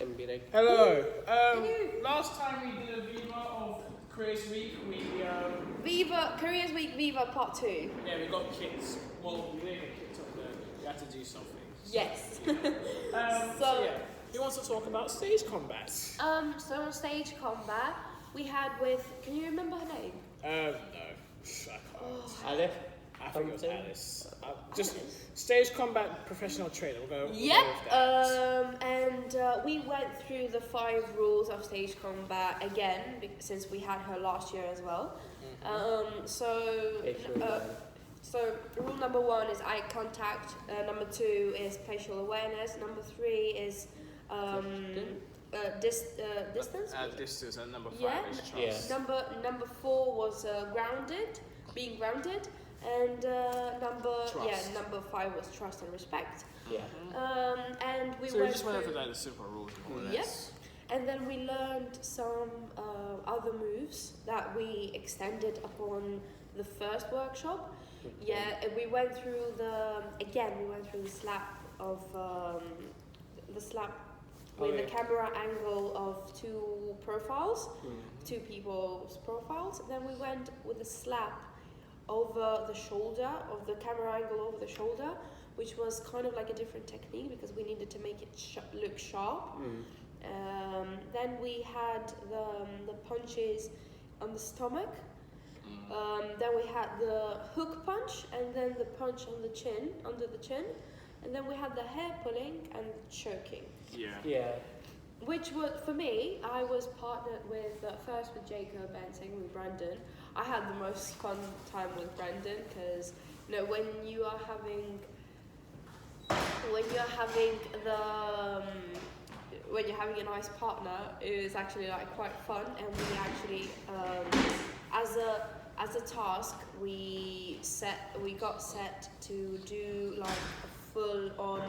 and be like, Hello. Last time we did a Viva of Careers Week, Viva Careers Week Viva Part 2. Yeah, we got kits. Well, we didn't get kits up there. We had to do something. Yes. So yeah, he wants to talk about stage combat. So on stage combat, we had with. Can you remember her name? No, I can't. Alice? I think it was Alice. Just stage combat professional trainer. We'll go. Yep. We'll go with that. And we went through the 5 rules of stage combat again since we had her last year as well. So rule number 1 is eye contact. Number 2 is facial awareness. Number 3 is distance. Distance, and number 5 is trust. Yeah. Number 4 was being grounded, and number 5 was trust and respect. Yeah. And we So we just went over like the simple rules, more or less. Yep. And then we learned some other moves that we extended upon the first workshop. Yeah, and we went through the slap of with the camera angle of 2 profiles, 2 people's profiles. Then we went with a slap over the shoulder, of the camera angle over the shoulder, which was kind of like a different technique because we needed to make it look sharp. Then we had the punches on the stomach. Then we had the hook punch, and then the punch on the chin, under the chin, and then we had the hair pulling and choking. Yeah. Which was, for me, I was partnered with first with Jacob and second with Brandon. I had the most fun time with Brandon because when you're having a nice partner, it was actually like quite fun, and we actually as a task we got set to do like a full on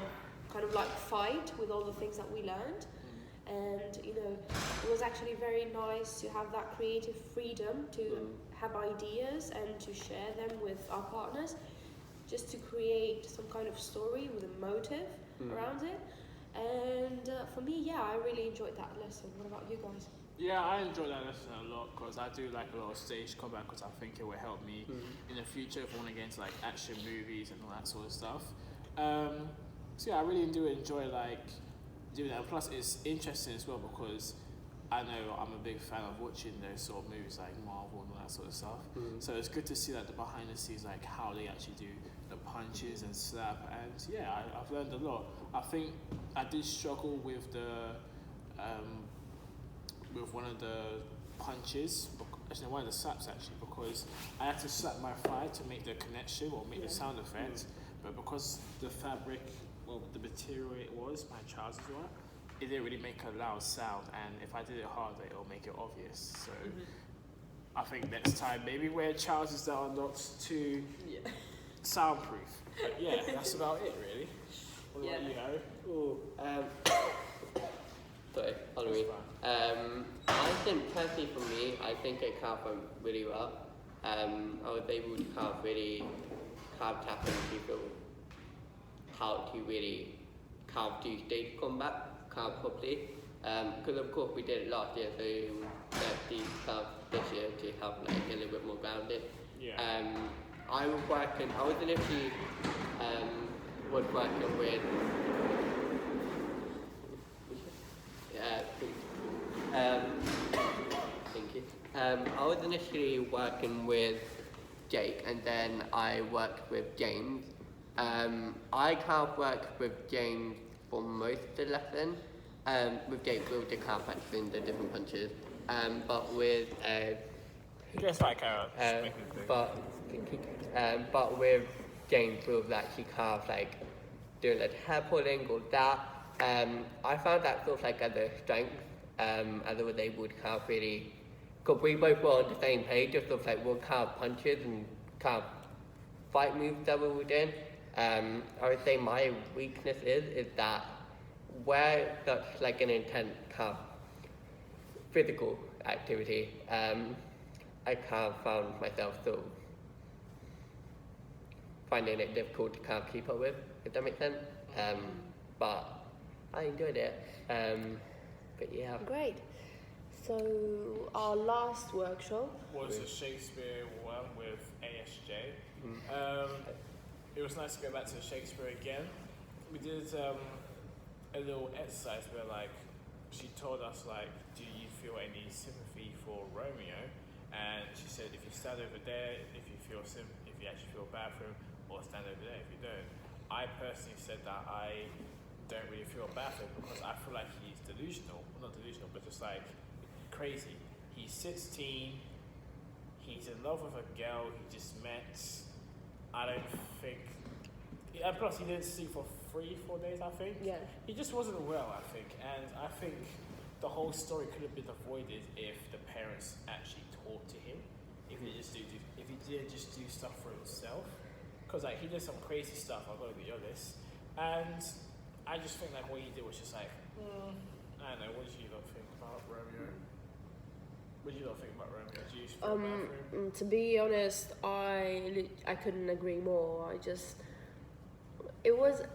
kind of like fight with all the things that we learned. And it was actually very nice to have that creative freedom to have ideas and to share them with our partners, just to create some kind of story with a motive around it. And for me, I really enjoyed that lesson. What about you guys? Yeah, I enjoyed that lesson a lot because I do like a lot of stage combat because I think it will help me in the future if I want to get into like action movies and all that sort of stuff. So yeah, I really do enjoy like doing that. Plus, it's interesting as well because I know I'm a big fan of watching those sort of movies like Marvel and all that sort of stuff. So it's good to see like the behind the scenes, like how they actually do the punches and slap. And yeah, I've learned a lot. I think I did struggle with with one of the punches, actually one of the slaps actually, because I had to slap my thigh to make the connection or make the sound effect, but because the fabric, the material it was, my trousers were, it didn't really make a loud sound, and if I did it harder, it'll make it obvious. So I think next time maybe wear trousers that are not too soundproof. But yeah, that's about it really. What about you, Harry? Sorry, follow me. I think personally for me, I think it carved really well. I was able to tap into people how to really do stage combat properly. Because of course we did it last year, so let's do this year to have like a little bit more grounded. I was initially working with thank you. I was initially working with Jake, and then I worked with James. I can't work with James for most of the lesson. With Jake, we'll just have practicing the different punches. But with Just like but with James, we'll actually carve like doing like hair pulling or that. I found that sort of like as a strength, as I was able to carve really, because we both were on the same page, just sort of like we'll carve punches and carve fight moves that we were doing. I would say my weakness is that where such like an intense carve physical activity, I kind of found myself still finding it difficult to kind of keep up with, if that makes sense. But I enjoyed it. But yeah. Great. So our last workshop. Was a Shakespeare one with ASJ. Mm. It was nice to go back to Shakespeare again. We did a little exercise where like she told us like, do you feel any sympathy for Romeo? And she said if you stand over there, if you actually feel bad for him, or stand over there if you don't. I personally said that I don't really feel bad for him because I feel like he's delusional. Well, not delusional, but just like crazy. He's 16. He's in love with a girl he just met. I don't think. And plus, he didn't sleep for 3-4 days. I think. Yeah. He just wasn't well. I think, and I think the whole story could have been avoided if the parents actually talked to him. If he did just do stuff for himself, because like he did some crazy stuff. I've got to be honest, and I just think like what he did was just like, I don't know. What did you lot think about Romeo? What did you lot think about Romeo? Do you feel bad for him? To be honest, I couldn't agree more.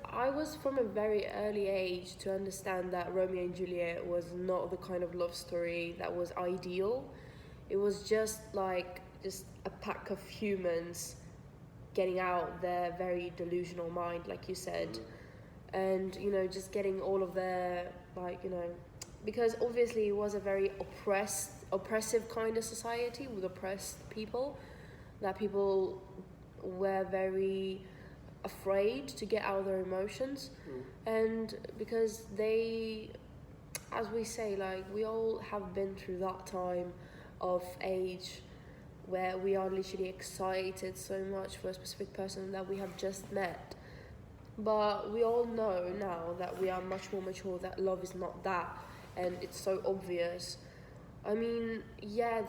I was from a very early age to understand that Romeo and Juliet was not the kind of love story that was ideal. It was just a pack of humans getting out their very delusional mind, like you said, and just getting all of their because obviously it was a very oppressive kind of society with oppressed people, that people were very afraid to get out their emotions, and because they, as we say, we all have been through that time of age where we are literally excited so much for a specific person that we have just met, but we all know now that we are much more mature that love is not that, and it's so obvious. I mean, yeah,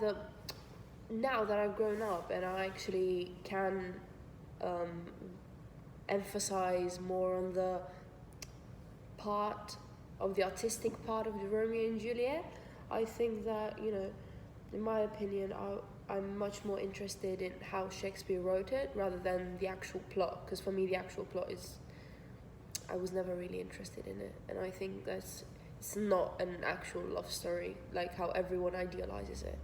now that I've grown up and I actually can emphasize more on the part of the artistic part of the Romeo and Juliet, I think that, in my opinion, I'm much more interested in how Shakespeare wrote it rather than the actual plot, because for me the actual plot I was never really interested in it, and I think it's not an actual love story like how everyone idealizes it.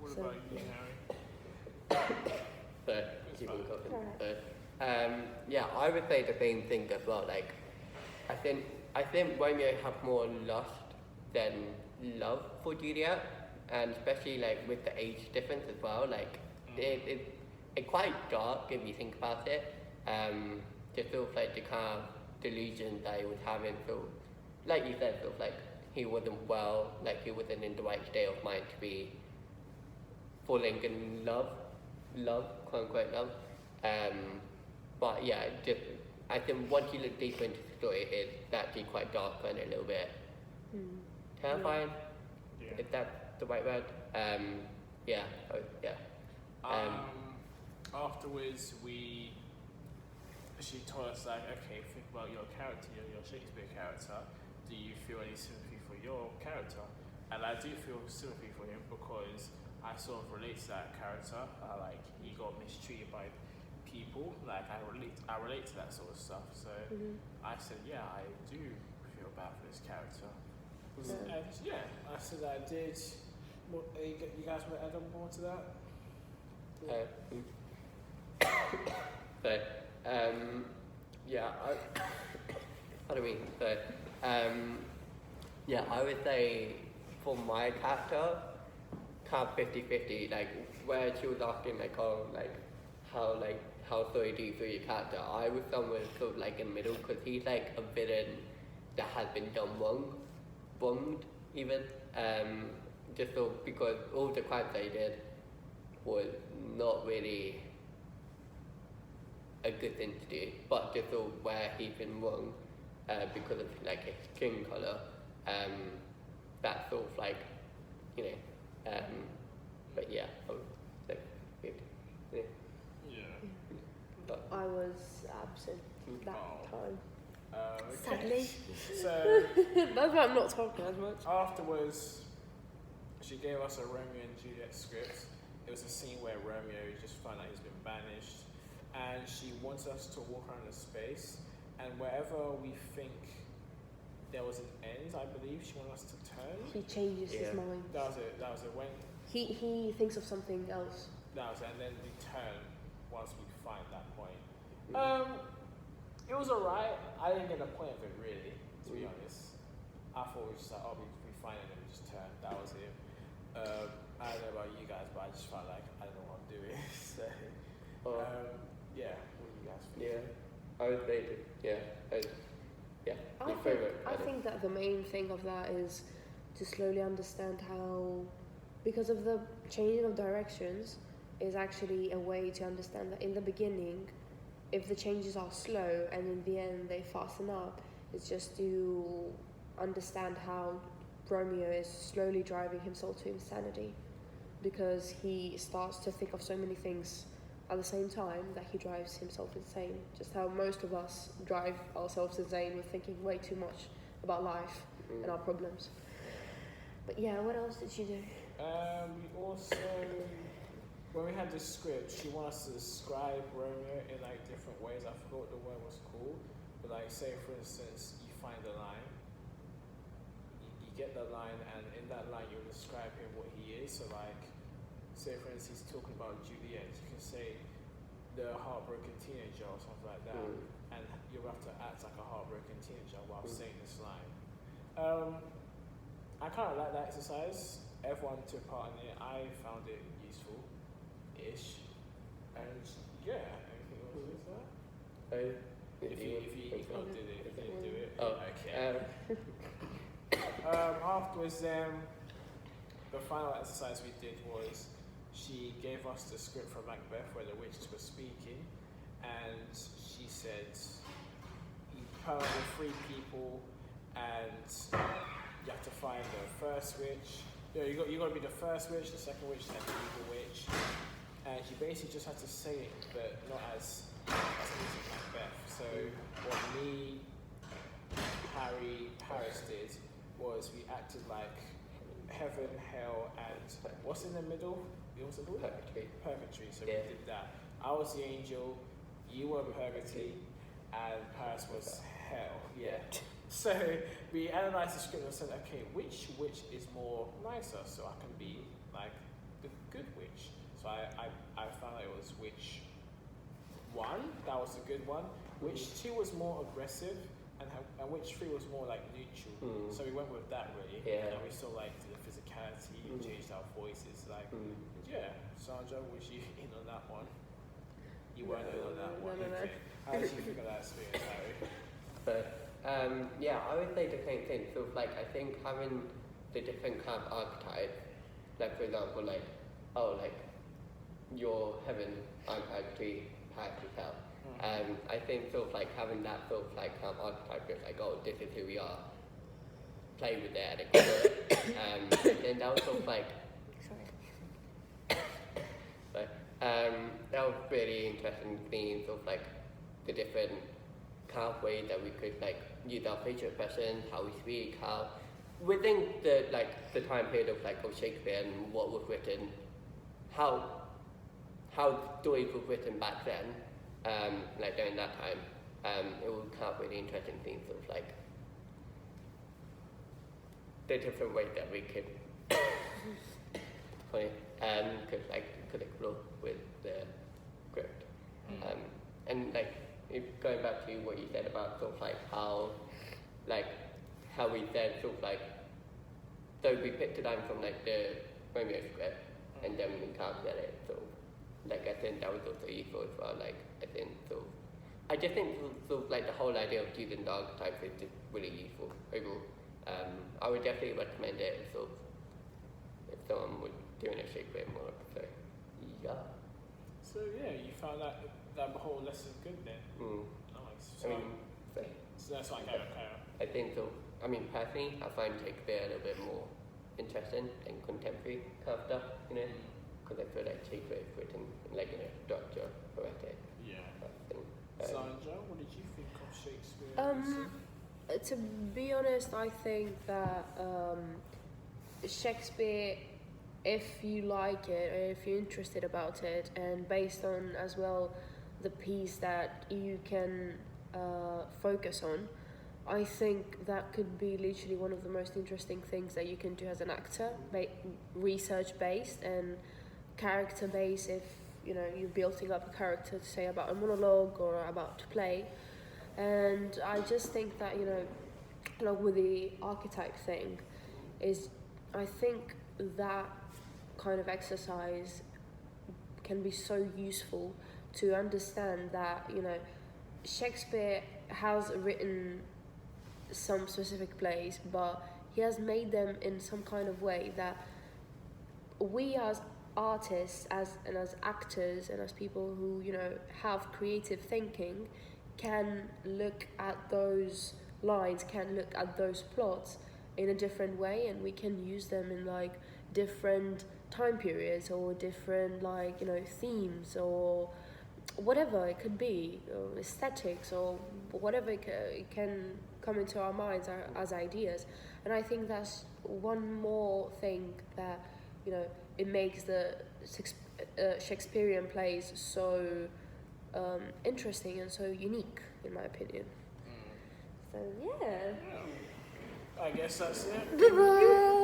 What So, about you, yeah. Harry? But keep on going. Alright. Yeah, I would say the same thing as well. Like, I think Romeo have more lust than love for Juliet, and especially with the age difference as well. It's quite dark if you think about it. Just sort of the kind of delusion that he was having. So, like you said, sort of he wasn't well, he wasn't in the right state of mind to be falling in love, quote unquote love. But yeah, I think once you look deeper into the story, it's actually quite dark and a little bit terrifying. Yeah. Is that the right word? Yeah. Afterwards, she told us okay, think about your character, your Shakespeare character. Do you feel any sympathy for your character? And I do feel sympathy for him because I sort of relate to that character. He got mistreated by people. I relate to that sort of stuff. So I said, yeah, I do feel bad for this character. And yeah, I said I did. You guys want to add on more to that? I would say for my character, kind of 50-50, where she was asking how sorry do you feel your character, I was somewhere sort of in the middle, because he's a villain that has been done wronged even, just so because all the crimes that he did was not really a good thing to do, but just so where he's been wrong because of his skin colour, that's sort of but yeah, I would say 50. Yeah. Yeah. But, I was absent that time. Okay. Sadly. So That's why I'm not talking as much. afterwards, she gave us a Romeo and Juliet script. It was a scene where Romeo just found out he's been banished, and she wants us to walk around the space, and wherever we think there was an end, I believe. She wanted us to turn. He changes his Yeah. mind. That was it. When He thinks of something else. that was it, and then we turn once we find that point. Mm. It was alright. I didn't get the point of it really, to be Mm. honest. I thought we just like, oh, we find it and we just turn. That was it. I don't know about you guys, but I just felt like I don't know what I'm doing. So, Oh. yeah. What do you guys think? Yeah, I would say that. Yeah, yeah. I My think, favorite. I think that the main thing of that is to slowly understand how, because of the changing of directions, is actually a way to understand that in the beginning, if the changes are slow and in the end they fasten up, it's just to understand how Romeo is slowly driving himself to insanity, because he starts to think of so many things at the same time that he drives himself insane. Just how most of us drive ourselves insane with thinking way too much about life Mm. and our problems. But yeah, what else did you do? We also, when we had the script, she wanted us to describe Romeo in like different ways. I forgot the word was called, but like say for instance, you find a line, you get the line, and in that line you describe him what he is. So like, say for instance, he's talking about Juliet, you can say the heartbroken teenager or something like that, and you have to act like a heartbroken teenager while saying this line. I kind of like that exercise. Everyone took part in it. I found it useful-ish, and yeah. Anything else with that? If you not did it, if you didn't do it, Oh, okay. Afterwards, the final exercise we did was she gave us the script from Macbeth where the witches were speaking, and she said, "You put the three people, and you have to find the first witch. You got to be the first witch, the second witch, and the evil witch." And she basically just had to say it, but not as it is in Macbeth. So what me, Harris did was we acted like heaven, hell, and what's in the middle? What's it called? Purgatory. So Yeah. we did that. I was the angel, you were purgatory, and Paris was hell. Yeah. So we analysed the script and said, okay, which witch is more nicer, so I can be like the good witch. So I found out it was witch 1, that was a good one. Witch 2 was more aggressive, and witch 3 was more like neutral. So we went with that really. Yeah. And we still liked the physicality, changed our voices. Like, yeah, Sandra, was you in on that one? You weren't in on that one. No. Okay. How did you think of that experience, Harry? But yeah, I would say the same thing. So like I think having the different kind of archetypes, like for example, like your heaven, I'm purgatory, Paris is hell. I think sort of like having that sort of like archetype is like, oh, this is who we are. Play with it and explore it. And then that was sort of like that was really interesting seeing sort of like the different kind of ways that we could like use our facial expressions, how we speak, how within the time period of like of Shakespeare and what was written, how stories were written back then, like during that time, it was kind of really interesting things of like the different ways that we could could explore with the script. And like going back to what you said about sort of like how we said sort of like, so we picked a line from like the Romeo script and then we kind of said it, so like I think that was also useful as well. Like I just think sort of like the whole idea of using the archetype is just really useful overall. I would definitely recommend it if someone was doing a Shakespeare more. So yeah. So yeah, you found that whole lesson good then. Nice. So, I mean, so that's like carry on. I think so. I mean, personally, I find Shakespeare a little bit more interesting than contemporary kind of stuff, you know, because I feel like Shakespeare is written in like, you know, structure, poetic Yeah. kind of thing. Sandra, what did you think of Shakespeare? To be honest, I think that Shakespeare, if you like it, or if you're interested about it, and based on as well the piece that you can focus on, I think that could be literally one of the most interesting things that you can do as an actor, research based and character based. If you're building up a character to say about a monologue or about to play, and I just think that along with the archetype thing, is I think that kind of exercise can be so useful to understand that Shakespeare has written some specific plays, but he has made them in some kind of way that we as artists as actors and as people who have creative thinking can look at those lines, can look at those plots in a different way, and we can use them in like different time periods or different themes or whatever it could be, or aesthetics or whatever it can come into our minds as ideas. And I think that's one more thing that it makes the Shakespearean plays so interesting and so unique, in my opinion. So yeah. I guess that's it. Bye-bye.